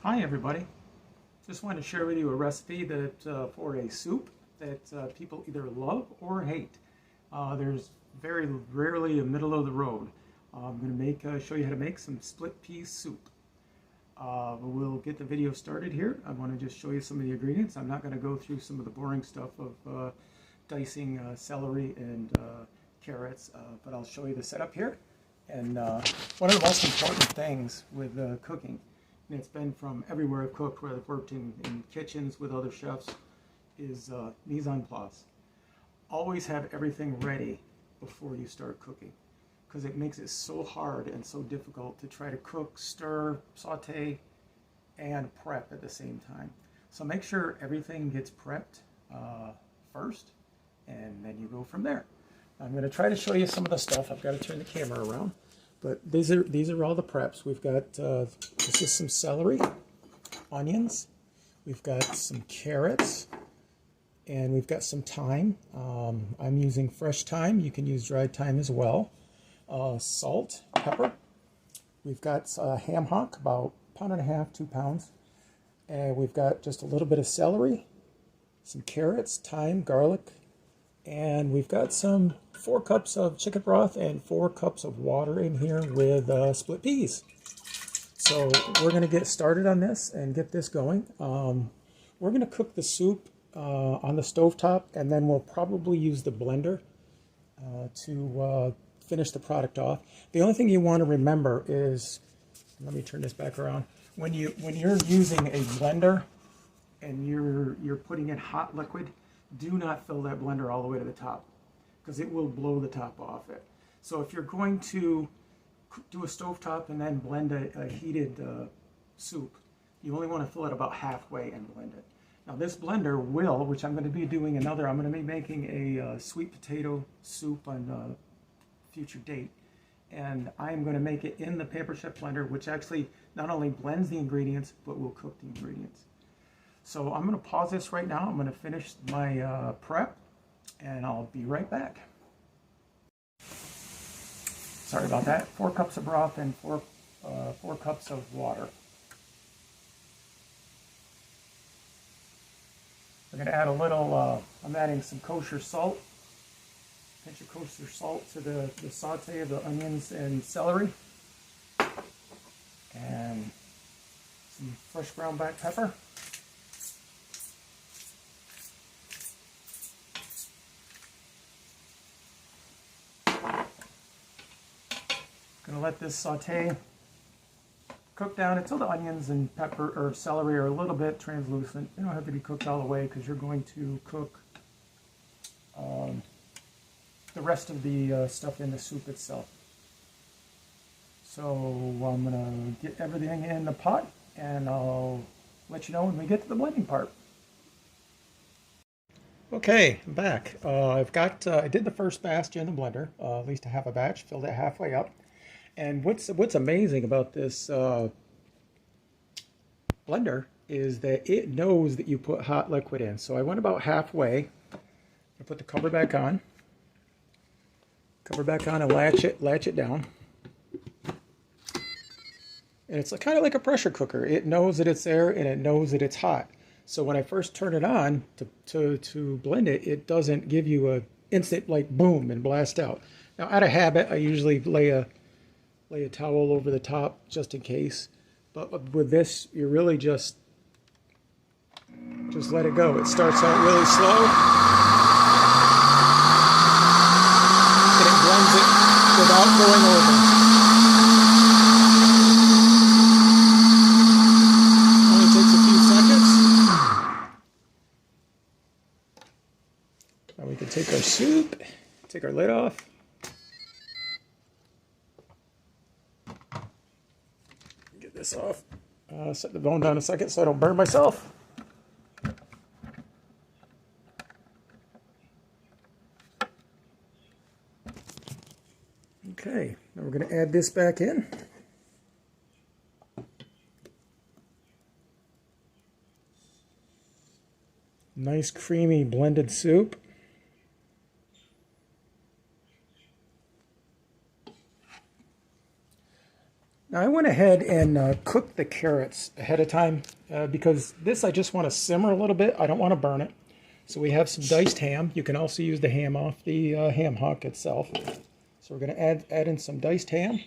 Hi everybody, just wanted to share with you a recipe that for a soup that people either love or hate. There's very rarely a middle of the road. I'm going to show you how to make some split pea soup. We'll get the video started here. I want to just show you some of the ingredients. I'm not going to go through some of the boring stuff of dicing celery and carrots, but I'll show you the setup here. And one of the most important things with cooking, and it's been from everywhere I've cooked, where I've worked in kitchens with other chefs, is mise en place. Always have everything ready before you start cooking, because it makes it so hard and so difficult to try to cook, stir, saute, and prep at the same time. So make sure everything gets prepped first, and then you go from there. I'm going to try to show you some of the stuff. I've got to turn the camera around. But these are all the preps. We've got, this is some celery, onions, we've got some carrots, and we've got some thyme. I'm using fresh thyme. You can use dried thyme as well. Salt, pepper. We've got ham hock, about 1.5 pounds, 2 pounds. And we've got just a little bit of celery, some carrots, thyme, garlic, and we've got some 4 cups of chicken broth and 4 cups of water in here with split peas. So we're going to get started on this and get this going. We're going to cook the soup on the stovetop, and then we'll probably use the blender to finish the product off. The only thing you want to remember is, let me turn this back around, when you're using a blender and you're putting in hot liquid, do not fill that blender all the way to the top, because it will blow the top off it. So if you're going to do a stovetop and then blend a heated soup, you only want to fill it about halfway and blend it. Now this blender will, which I'm going to be doing I'm going to be making a sweet potato soup on a future date, and I am going to make it in the Paper Chef blender, which actually not only blends the ingredients, but will cook the ingredients. So I'm going to pause this right now. I'm going to finish my prep, and I'll be right back. Sorry about that. 4 cups of broth and 4 cups of water. We're going to add a little, I'm adding some kosher salt, pinch of kosher salt to the saute of the onions and celery, and some fresh ground black pepper. Going to let this saute cook down until the onions and pepper or celery are a little bit translucent. They don't have to be cooked all the way, because you're going to cook the rest of the stuff in the soup itself. So I'm going to get everything in the pot, and I'll let you know when we get to the blending part. Okay, I'm back. I did the first batch in the blender, at least a half a batch, filled it halfway up. And what's amazing about this blender is that it knows that you put hot liquid in. So I went about halfway. I put the cover back on. And latch it down. And it's kind of like a pressure cooker. It knows that it's there, and it knows that it's hot. So when I first turn it on to blend it, it doesn't give you a instant like boom and blast out. Now out of habit, I usually lay a towel over the top just in case, but with this you really just let it go. It starts out really slow, and it blends it without going over. Only takes a few seconds. Now we can take our soup, take our lid off. This off. Set the bone down a second so I don't burn myself. Okay, now we're going to add this back in. Nice creamy blended soup. Now I went ahead and cooked the carrots ahead of time because this I just want to simmer a little bit. I don't want to burn it. So we have some diced ham. You can also use the ham off the ham hock itself. So we're going to add in some diced ham.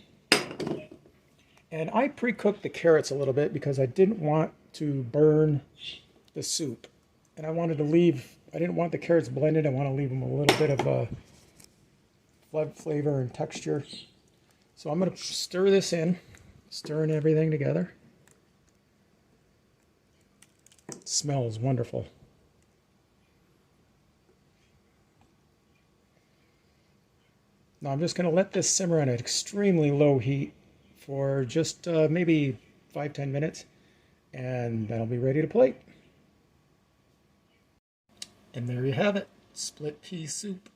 And I pre-cooked the carrots a little bit because I didn't want to burn the soup. And I didn't want the carrots blended. I want to leave them a little bit of flavor and texture. So I'm going to stir this in, stirring everything together. It smells wonderful. Now I'm just going to let this simmer on an extremely low heat for just maybe 5-10 minutes, and then I'll be ready to plate. And there you have it, split pea soup.